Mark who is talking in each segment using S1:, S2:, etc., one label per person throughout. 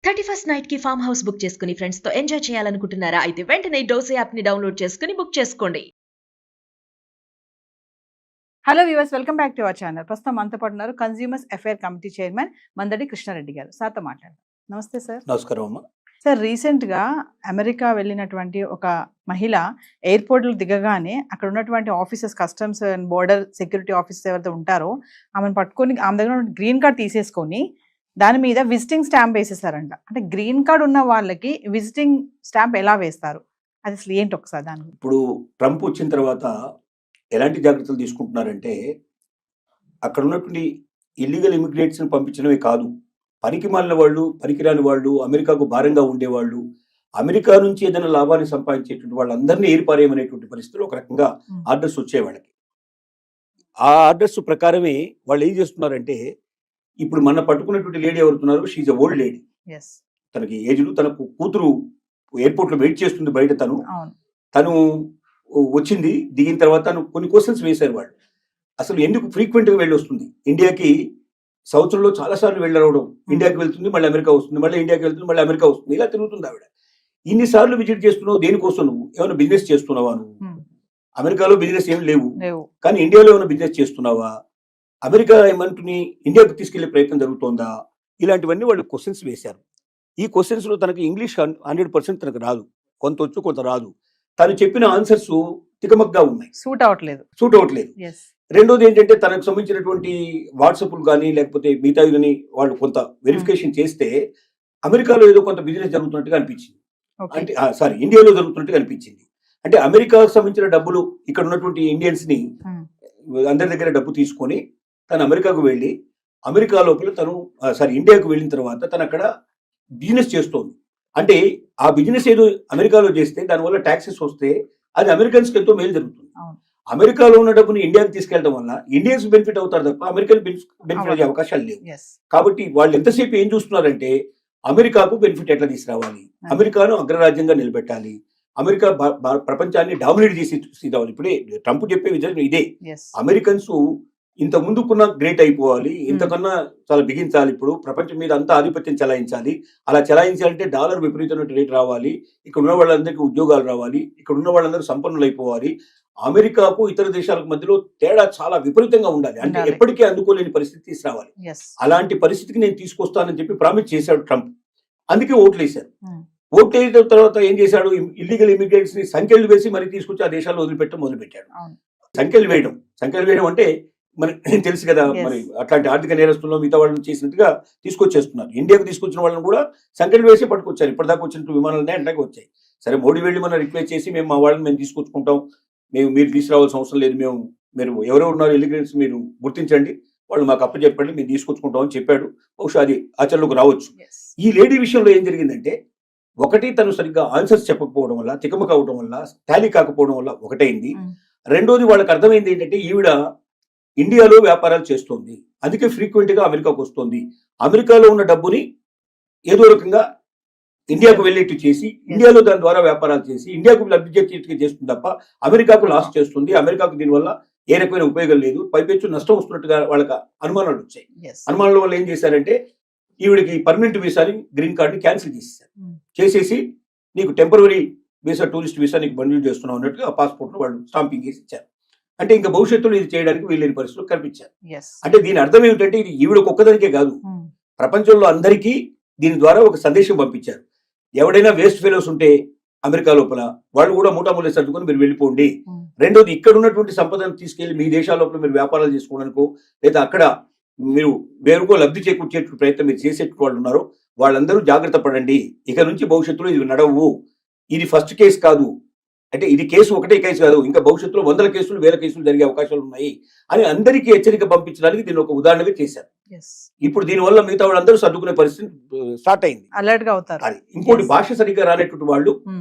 S1: 31st night కి farm house book చేసుకుని friends తో ఎంజాయ్ చేయాలనుకుంటున్నారా? అయితే వెంటనే డోసే యాప్ ని డౌన్లోడ్ చేసుకుని బుక్ చేసుకోండి.
S2: Hello viewers, welcome back to our channel. ప్రస్తుతం మనతో పాటు ఉన్నారు consumers affair committee chairman Mandadi Krishna Reddy గారు. సార్తో మాట్లాడదాం. నమస్తే సార్.
S3: నమస్కారం అమ్మా.
S2: సార్, రీసెంట్గా అమెరికా వెళ్ళినటువంటి ఒక మహిళ ఎయిర్పోర్ట్లో దిగగానే అక్కడ ఉన్నటువంటి officers, customs and border security officers ఎవరైతే ఉంటారో ఆమెను పట్టుకొని ఆమె దగ్గర గ్రీన్ కార్డ్ తీసేసుకొని దాని మీద విజిటింగ్ స్టాంప్ వేసేసారంట. అంటే గ్రీన్ కార్డ్ ఉన్న వాళ్ళకి విజిటింగ్ స్టాంప్ ఎలా వేస్తారు, అది అసలు ఏంటి ఒకసారి దాని గురించి?
S3: ఇప్పుడు ట్రంప్ వచ్చిన తర్వాత ఎలాంటి జాగ్రత్తలు తీసుకుంటున్నారంటే, అక్కడ ఉన్నటువంటి ఇల్లీగల్ ఇమిగ్రేట్స్ని పంపించడమే కాదు, పనికి మాలిన వాళ్ళు, పనికిరాని వాళ్ళు, అమెరికాకు భారంగా ఉండేవాళ్ళు, అమెరికా నుంచి ఏదైనా లాభాన్ని సంపాదించేటువంటి వాళ్ళందరినీ ఏర్పారేయమనేటువంటి పరిస్థితులు ఒక రకంగా ఆర్డర్స్ వచ్చే వాళ్ళకి. ఆ ఆర్డర్స్ ప్రకారమే వాళ్ళు ఏం చేస్తున్నారంటే, ఇప్పుడు మన పట్టుకున్నటువంటి లేడీ ఎవరుతున్నారు, షీఈ్ ఎ ఓల్డ్ లేడీ. తనకి ఏజ్లు, తనకు కూతురు ఎయిర్పోర్ట్లో వెయిట్ చేస్తుంది బయట. తను వచ్చింది, దిగిన తర్వాత తను కొన్ని క్వశ్చన్స్ వేశారు వాళ్ళు. అసలు ఎందుకు ఫ్రీక్వెంట్గా వెళ్ళి వస్తుంది ఇండియాకి? సంవత్సరంలో చాలాసార్లు వెళ్ళవడం, ఇండియాకి వెళ్తుంది, మళ్ళీ అమెరికా వస్తుంది, మళ్ళీ ఇండియాకి వెళ్తుంది, మళ్ళీ అమెరికా వస్తుంది, ఇలా తిరుగుతుంది ఆవిడ. ఇన్నిసార్లు విజిట్ చేస్తున్నావు దేనికోసం? నువ్వు ఏమైనా బిజినెస్ చేస్తున్నావా? నువ్వు అమెరికాలో బిజినెస్ ఏమి లేవు, కానీ ఇండియాలో ఏమైనా బిజినెస్ చేస్తున్నావా? అమెరికా ఏమంటుని ఇండియాకు తీసుకెళ్లే ప్రయత్నం జరుగుతోందా? ఇలాంటివన్నీ వాళ్ళు క్వశ్చన్స్ వేశారు. ఈ క్వశ్చన్స్లో తనకి ఇంగ్లీష్ 100% తనకు రాదు, కొంత వచ్చు కొంత రాదు. తను చెప్పిన ఆన్సర్స్ తికమగ్గా ఉన్నాయి, సూట్ అవ్వట్లేదు. రెండోది ఏంటంటే, తనకు సంబంధించినటువంటి వాట్సాప్లు కానీ లేకపోతే మిగతా కానీ వాళ్ళు కొంత వెరిఫికేషన్ చేస్తే అమెరికాలో ఏదో కొంత బిజినెస్ జరుగుతున్నట్టుగా అనిపించింది. అంటే ఇండియాలో జరుగుతున్నట్టుగా అనిపించింది. అంటే అమెరికాకు సంబంధించిన డబ్బులు ఇక్కడ ఉన్నటువంటి ఇండియన్స్ ని అందరి దగ్గర డబ్బు తీసుకొని తను అమెరికాకు వెళ్ళి, అమెరికా లోపల ఇండియాకు వెళ్ళిన తర్వాత తను అక్కడ బిజినెస్ చేస్తోంది. అంటే ఆ బిజినెస్ ఏదో అమెరికాలో చేస్తే దానివల్ల ట్యాక్సెస్ వస్తే అది అమెరికన్స్కి ఎంతో మేలు జరుగుతుంది. అమెరికాలో ఉన్న డబ్బుని ఇండియాకి తీసుకెళ్ళడం వల్ల ఇండియన్స్ బెనిఫిట్ అవుతారు తప్ప అమెరికన్ బెనిఫిట్ అయ్యే అవకాశాలు లేవు. కాబట్టి వాళ్ళు ఎంతసేపు ఏం చూస్తున్నారంటే, అమెరికాకు బెనిఫిట్ ఎట్లా తీసుకురావాలి, అమెరికాను అగ్రరాజ్యంగా నిలబెట్టాలి, అమెరికా ప్రపంచాన్ని డామినేట్ చేసి రావాలి. ఇప్పుడే ట్రంప్ చెప్పే విధానం ఇదే. అమెరికన్స్ ఇంత ముందుకున్న గ్రేట్ అయిపోవాలి, ఇంతకన్నా చాలా బిగించాలి, ఇప్పుడు ప్రపంచం మీద అంతా ఆధిపత్యం చెలాయించాలి. అలా చెలాయించాలంటే డాలర్ విపరీతమైన రేట్ రావాలి, ఇక్కడ ఉన్న వాళ్ళందరికీ ఉద్యోగాలు రావాలి, ఇక్కడ ఉన్న వాళ్ళందరూ సంపన్నులు అయిపోవాలి. అమెరికాకు ఇతర దేశాలకు మధ్యలో తేడా చాలా విపరీతంగా ఉండాలి, అంటే ఎప్పటికీ అందుకోలేని పరిస్థితి తీసుకురావాలి. అలాంటి పరిస్థితికి నేను తీసుకొస్తానని చెప్పి ప్రామిస్ చేశాడు ట్రంప్. అందుకే ఓట్లు వేశారు. ఓట్లు వేసిన తర్వాత ఏం చేశాడు, ఇల్లీగల్ ఇమిగ్రెంట్స్ ని సంఖ్యలు వేసి మరి తీసుకొచ్చి ఆ దేశాల్లో మొదలుపెట్టాడు. సంఖ్యలు వేయడం అంటే మనకి తెలుసు కదా, మరి అట్లాంటి ఆర్థిక నేరస్తుల్లో మిగతా వాళ్ళని చేసినట్టుగా తీసుకొచ్చేస్తున్నారు. ఇండియాకు తీసుకొచ్చిన వాళ్ళని కూడా సంఖ్యలు వేసి పట్టుకొచ్చారు. ఇప్పటిదాకా వచ్చినట్టు విమానాలు అట్లాగే వచ్చాయి. సరే, మోడీ వెళ్ళి మనం రిక్వెస్ట్ చేసి మేము మా వాళ్ళని మేము తీసుకొచ్చుకుంటాం, మీరు తీసుకురావాల్సిన అవసరం లేదు, మీరు ఎవరెవరు ఉన్నారు ఇల్లీగల్స్ మీరు గుర్తించండి, వాళ్ళు మాకు అప్పచెప్పండి, మేము తీసుకొచ్చుకుంటాం అని చెప్పాడు. బహుశా అది ఆచరణలోకి రావచ్చు. ఈ లేడీ విషయంలో ఏం జరిగిందంటే, ఒకటి తను సరిగ్గా ఆన్సర్స్ చెప్పకపోవడం వల్ల, తికమక అవడం వల్ల, టాలీ కాకపోవడం వల్ల ఒకటైంది. రెండోది వాళ్ళకి అర్థమైంది ఏంటంటే, ఈవిడ ఇండియాలో వ్యాపారాలు చేస్తోంది, అందుకే ఫ్రీక్వెంట్ గా అమెరికాకు వస్తుంది. అమెరికాలో ఉన్న డబ్బుని ఏదో రకంగా ఇండియాకు వెళ్ళేట్టు చేసి, ఇండియాలో దాని ద్వారా వ్యాపారాలు చేసి ఇండియాకు లబ్ధి చేస్తుంది తప్ప అమెరికాకు లాస్ చేస్తుంది. అమెరికాకు దీనివల్ల ఏ రకమైన ఉపయోగం లేదు, పైపెచ్చు నష్టం వస్తున్నట్టుగా వాళ్ళకి అనుమానాలు వచ్చాయి. అనుమానాల వల్ల ఏం చేశారంటే, ఈవిడికి పర్మనెంట్ వీసాని, గ్రీన్ కార్డుని క్యాన్సిల్ చేసేసి నీకు టెంపరరీ వీసా, టూరిస్ట్ వీసా నీకు మంజూరు చేస్తున్నాం అన్నట్టుగా ఆ పాస్పోర్ట్ వాళ్ళు స్టాంపింగ్ చేసి ఇచ్చారు. అంటే ఇంకా భవిష్యత్తులో ఇది చేయడానికి వీళ్ళని పరిస్థితులు కనిపించారు. అంటే దీని అర్థం ఏమిటంటే, ఇది ఈవిడకు ఒక్కదానికే కాదు, ప్రపంచంలో అందరికీ దీని ద్వారా ఒక సందేశం పంపించారు. ఎవడైనా వేస్ట్ ఫెలోస్ ఉంటే అమెరికా లోపల వాళ్ళు కూడా మూటామూలి సర్దుకొని మీరు వెళ్ళిపోండి. రెండోది, ఇక్కడ ఉన్నటువంటి సంపదను తీసుకెళ్లి మీ దేశాల లోపల మీరు వ్యాపారాలు చేసుకోవడానికో లేదా అక్కడ మీరు వేరుకో లబ్ధి చేకూర్చే ప్రయత్నం మీరు చేసే వాళ్ళు ఉన్నారో వాళ్ళందరూ జాగ్రత్త పడండి. ఇక నుంచి భవిష్యత్తులో ఇది నడవు, ఇది ఫస్ట్ కేసు కాదు, అంటే ఇది ఒకటే కేసు కాదు, ఇంకా భవిష్యత్తులో 100 కేసులు 1000 కేసులు జరిగే అవకాశాలు ఉన్నాయి అని అందరికీ హెచ్చరిక పంపించడానికి దీన్ని ఒక ఉదాహరణగా చేశారు. ఇప్పుడు దీనివల్ల మిగతా వాళ్ళందరూ సర్దుకునే పరిస్థితి స్టార్ట్ అయింది.
S2: అలర్ట్ గా అవుతారు.
S3: అది ఇంకోటి, భాష సరిగ్గా రానటువంటి వాళ్ళు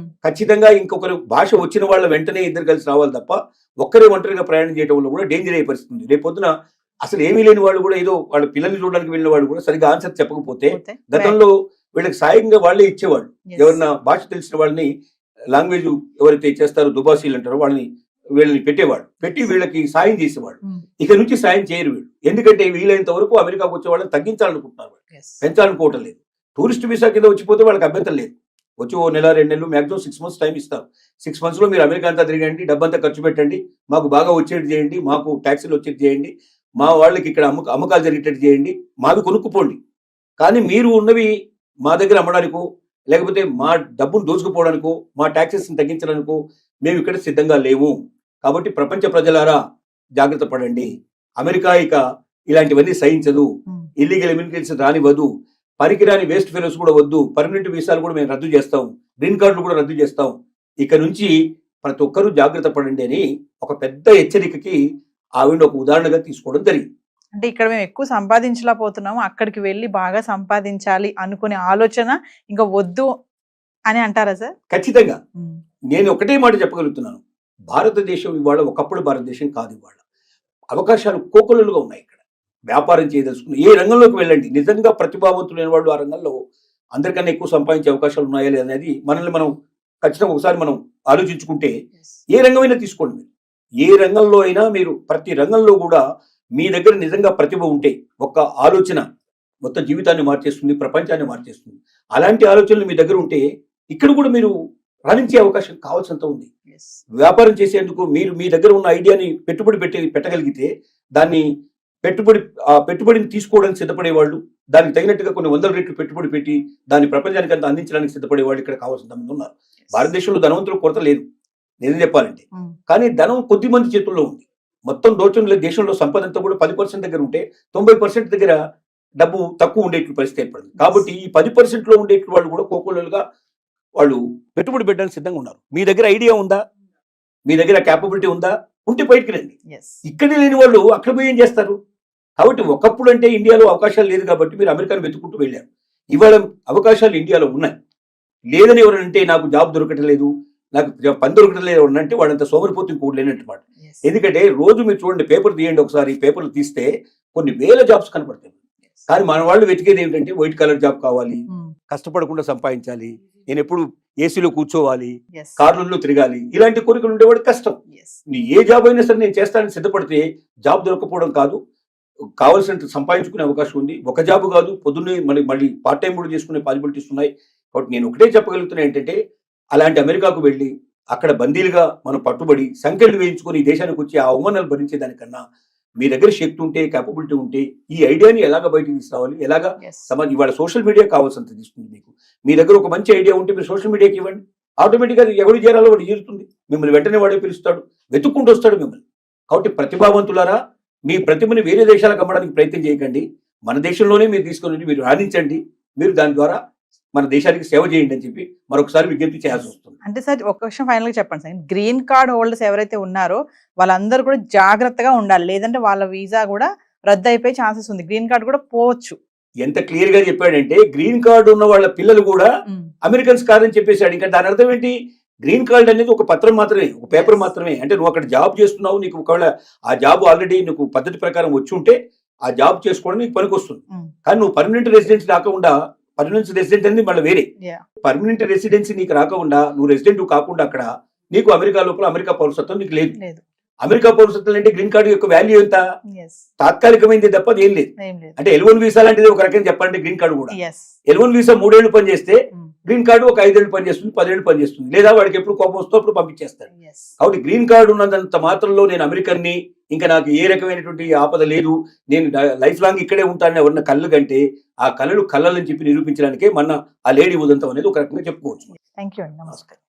S3: ఖచ్చితంగా ఇంకొకరు భాష వచ్చిన వాళ్ళ వెంటనే ఇద్దరు కలిసి రావాలి తప్ప ఒక్కరే ఒంటరిగా ప్రయాణం చేయడం వల్ల కూడా డేంజర్ అయ్యే పరిస్థితి ఉంది. రేపొద్దున అసలు ఏమీ లేని వాళ్ళు కూడా, ఏదో వాళ్ళ పిల్లల్ని చూడడానికి వెళ్ళిన వాళ్ళు కూడా సరిగ్గా ఆన్సర్ చెప్పకపోతే, గతంలో వీళ్ళకి సాయంగా వాళ్ళే ఇచ్చేవాళ్ళు. ఎవరన్నా భాష తెలిసిన వాళ్ళని, లాంగ్వేజ్ ఎవరైతే చేస్తారో దుబాసీలు అంటారో వీళ్ళని పెట్టి వీళ్ళకి సాయం చేసేవాళ్ళు. ఇక నుంచి సాయం చేయరు వీళ్ళు. ఎందుకంటే వీలైనంత వరకు అమెరికాకు వచ్చే వాళ్ళని తగ్గించాలనుకుంటున్నారు, పెంచాలనుకోవటం లేదు. టూరిస్ట్ వీసా కింద వచ్చిపోతే వాళ్ళకి అభ్యంతరం లేదు. వచ్చి ఓ నెల 2 నెలలు మ్యాక్సిమం 6 మంత్స్ టైం ఇస్తాం. 6 మంత్స్లో మీరు అమెరికా అంతా తిరగండి, డబ్బంతా ఖర్చు పెట్టండి, మాకు బాగా వచ్చేది చేయండి, మాకు ట్యాక్సీలు వచ్చేది చేయండి, మా వాళ్ళకి ఇక్కడ అమ్మకాలు జరిగేటట్టు చేయండి, మావి కొనుక్కుపోండి. కానీ మీరు ఉన్నవి మా దగ్గర అమ్మడానికో లేకపోతే మా డబ్బును దోచుకుపోవడానికో మా ట్యాక్సెస్ని తగ్గించడానికో మేము ఇక్కడ సిద్ధంగా లేవు. కాబట్టి ప్రపంచ ప్రజలారా జాగ్రత్త పడండి. అమెరికా ఇక ఇలాంటివన్నీ సహించదు, ఇల్లీగల్ ఇమిగ్రెంట్స్ రానివ్వదు, పనికిరాని వేస్ట్ ఫెలోస్ కూడా వద్దు, పర్మనెంట్ వీసాలు కూడా మేము రద్దు చేస్తాం, గ్రీన్ కార్డులు కూడా రద్దు చేస్తాం. ఇక నుంచి ప్రతి ఒక్కరూ జాగ్రత్త పడండి అని ఒక పెద్ద హెచ్చరికకి ఆవిడ ఒక ఉదాహరణగా తీసుకోవడం జరిగింది.
S2: అంటే ఇక్కడ మేము ఎక్కువ సంపాదించలేకపోతున్నాము, అక్కడికి వెళ్ళి బాగా సంపాదించాలి అనుకునే ఆలోచన ఇంకా వద్దు అని అంటారా సార్?
S3: ఖచ్చితంగా నేను ఒకటే మాట చెప్పగలుగుతున్నాను. భారతదేశం ఇవాళ ఒకప్పుడు భారతదేశం కాదు. ఇవాళ అవకాశాలు కోకొల్లలుగా ఉన్నాయి. ఇక్కడ వ్యాపారం చేయదలుచుకున్న ఏ రంగంలోకి వెళ్ళండి, నిజంగా ప్రతిభావంతులైన వాళ్ళు ఆ రంగంలో అందరికన్నా ఎక్కువ సంపాదించే అవకాశాలు ఉన్నాయా లేదనేది మనల్ని మనం ఖచ్చితంగా ఒకసారి మనం ఆలోచించుకుంటే ఏ రంగమైనా తీసుకోండి. ఏ రంగంలో అయినా మీరు ప్రతి రంగంలో కూడా మీ దగ్గర నిజంగా ప్రతిభ ఉంటే ఒక్క ఆలోచన మొత్తం జీవితాన్ని మార్చేస్తుంది, ప్రపంచాన్ని మార్చేస్తుంది. అలాంటి ఆలోచనలు మీ దగ్గర ఉంటే ఇక్కడ కూడా మీరు రాణించే అవకాశం కావాల్సినంత ఉంది. వ్యాపారం చేసేందుకు మీరు మీ దగ్గర ఉన్న ఐడియాని పెట్టుబడి పెట్టగలిగితే దాన్ని పెట్టుబడిని తీసుకోవడానికి సిద్ధపడేవాళ్ళు, దానికి తగినట్టుగా కొన్ని 100 రెట్లు పెట్టుబడి పెట్టి దాన్ని ప్రపంచానికి అంతా అందించడానికి సిద్ధపడేవాళ్ళు ఇక్కడ కావాల్సిన మంది ఉన్నారు. భారతదేశంలో ధనవంతుల కొరత లేదు నిజం చెప్పాలంటే, కానీ ధనం కొద్ది మంది చేతుల్లో ఉంది. మొత్తం దేశంలో సంపద అంతా కూడా 10% దగ్గర ఉంటే 90% దగ్గర డబ్బు తక్కువ ఉండేట్లు పరిస్థితి ఏర్పడింది. కాబట్టి ఈ 10%లో ఉండేట్లు వాళ్ళు కూడా కోకోలుగా వాళ్ళు పెట్టుబడి పెట్టడానికి సిద్ధంగా ఉన్నారు. మీ దగ్గర ఐడియా ఉందా, మీ దగ్గర క్యాపబిలిటీ ఉందా, ఉంటే బయటికి రండి. ఇక్కడ లేని వాళ్ళు అక్కడ పోయి ఏం చేస్తారు? కాబట్టి ఒకప్పుడు అంటే ఇండియాలో అవకాశాలు లేదు కాబట్టి మీరు అమెరికాను వెతుక్కుంటూ వెళ్ళారు. ఇవాళ అవకాశాలు ఇండియాలో ఉన్నాయి. లేదని ఎవరంటే నాకు జాబ్ దొరకట్లేదు, నాకు పని దొరకట్లేదు అంటే వాళ్ళంత సోమరిపోతు ఇంకోటి లేనట్టు మాట. ఎందుకంటే రోజు మీరు చూడండి, పేపర్ తీయండి ఒకసారి, పేపర్లు తీస్తే కొన్ని వేల జాబ్స్ కనపడతాయి. కానీ మన వాళ్ళు వెతికేది ఏమిటంటే వైట్ కలర్ జాబ్ కావాలి, కష్టపడకుండా సంపాదించాలి, నేను ఎప్పుడు ఏసీలో కూర్చోవాలి, కార్లలో తిరగాలి, ఇలాంటి కోరికలు ఉండేవాడు కష్టం. ఏ జాబ్ అయినా సరే నేను చేస్తానని సిద్ధపడితే జాబ్ దొరకపోవడం కాదు, కావాల్సినంత సంపాదించుకునే అవకాశం ఉంది. ఒక జాబ్ కాదు, పొద్దున్నే మళ్ళీ పార్ట్ టైం కూడా చేసుకునే పాసిబిలిటీస్ ఉన్నాయి. కాబట్టి నేను ఒకటే చెప్పగలుగుతున్నా ఏంటంటే, అలాంటి అమెరికాకు వెళ్ళి అక్కడ బందీలుగా మనం పట్టుబడి సంఖ్యలు వేయించుకొని ఈ దేశానికి వచ్చి ఆ అవమానాలు భరించేదానికన్నా మీ దగ్గర శక్తి ఉంటే, క్యాపబిలిటీ ఉంటే ఈ ఐడియాని ఎలాగ బయటకు తీసుకురావాలి, ఎలాగా ఇవాళ సోషల్ మీడియా కావాల్సినంత తీసుకుంది. మీకు మీ దగ్గర ఒక మంచి ఐడియా ఉంటే మీరు సోషల్ మీడియాకి ఇవ్వండి, ఆటోమేటిక్గా ఎవరు చేరాలో వాడు చేరుతుంది. మిమ్మల్ని వెంటనే వాడే పిలుస్తాడు, వెతుక్కుంటూ వస్తాడు మిమ్మల్ని. కాబట్టి ప్రతిభావంతులారా, మీ ప్రతిభని వేరే దేశాలకు అమ్మడానికి ప్రయత్నం చేయకండి. మన దేశంలోనే మీరు తీసుకొని మీరు రాణించండి, మీరు దాని ద్వారా మన దేశానికి సేవ చేయండి అని చెప్పి మరొకసారి విజ్ఞప్తి చేయాల్సి వస్తుంది.
S2: అంటే సార్ ఒక విషయం ఫైనల్ గా చెప్పండి సార్, గ్రీన్ కార్డ్ హోల్డర్స్ ఎవరైతే ఉన్నారో వాళ్ళందరూ కూడా జాగ్రత్తగా ఉండాలి, లేదంటే వాళ్ళ వీసా కూడా రద్దు అయిపోయే ఛాన్సెస్ ఉంది, గ్రీన్ కార్డ్ కూడా పోవచ్చు.
S3: ఎంత క్లియర్ గా చెప్పాడంటే, గ్రీన్ కార్డు ఉన్న వాళ్ళ పిల్లలు కూడా అమెరికన్స్ కాదని చెప్పేశాడు. ఇంకా దాని అర్థం ఏంటి? గ్రీన్ కార్డ్ అనేది ఒక పత్రం మాత్రమే, ఒక పేపర్ మాత్రమే. అంటే నువ్వు అక్కడ జాబ్ చేస్తున్నావు, నీకు ఒకవేళ ఆ జాబ్ ఆల్రెడీ నీకు పద్ధతి ప్రకారం వచ్చి ఉంటే ఆ జాబ్ చేసుకోవడం నీకు పనికి వస్తుంది. కానీ నువ్వు పర్మనెంట్ రెసిడెన్సీ రాకుండా, పర్మనెంట్ రెసిడెంట్ అనేది మళ్ళీ వేరే, పర్మనెంట్ రెసిడెన్సీ నీకు రాకుండా, నువ్వు రెసిడెంట్ కాకుండా అక్కడ నీకు అమెరికా లోపల అమెరికా పౌరసత్వం నీకు లేదు. అమెరికా పౌరసత్వం అంటే గ్రీన్ కార్డు యొక్క వాల్యూ ఎంత? తాత్కాలికమైంది తప్ప ఏం లేదు. అంటే L1 వీసా లాంటిది ఒక రకంగా చెప్పాలంటే గ్రీన్ కార్డు కూడా. L1 వీసా 3 ఏళ్ళు పనిచేస్తే గ్రీన్ కార్డు ఒక 5 ఏళ్ళు పనిచేస్తుంది, 10 ఏళ్ళు పనిచేస్తుంది, లేదా వాడికి ఎప్పుడు కోపం వస్తూ అప్పుడు పంపించేస్తాడు. కాబట్టి గ్రీన్ కార్డు ఉన్నంత మాత్రంలో నేను అమెరికన్ని, ఇంకా నాకు ఏ రకమైనటువంటి ఆపద లేదు, నేను లైఫ్ లాంగ్ ఇక్కడే ఉంటానని ఎవరన్నా కళ్ళు కంటే ఆ కళలు కళ్ళని చెప్పి నిరూపించడానికే మన ఆ లేడీ ఉదంతం అనేది ఒక రకంగా చెప్పుకోవచ్చు.
S2: థ్యాంక్ యూ అండి, నమస్కారం.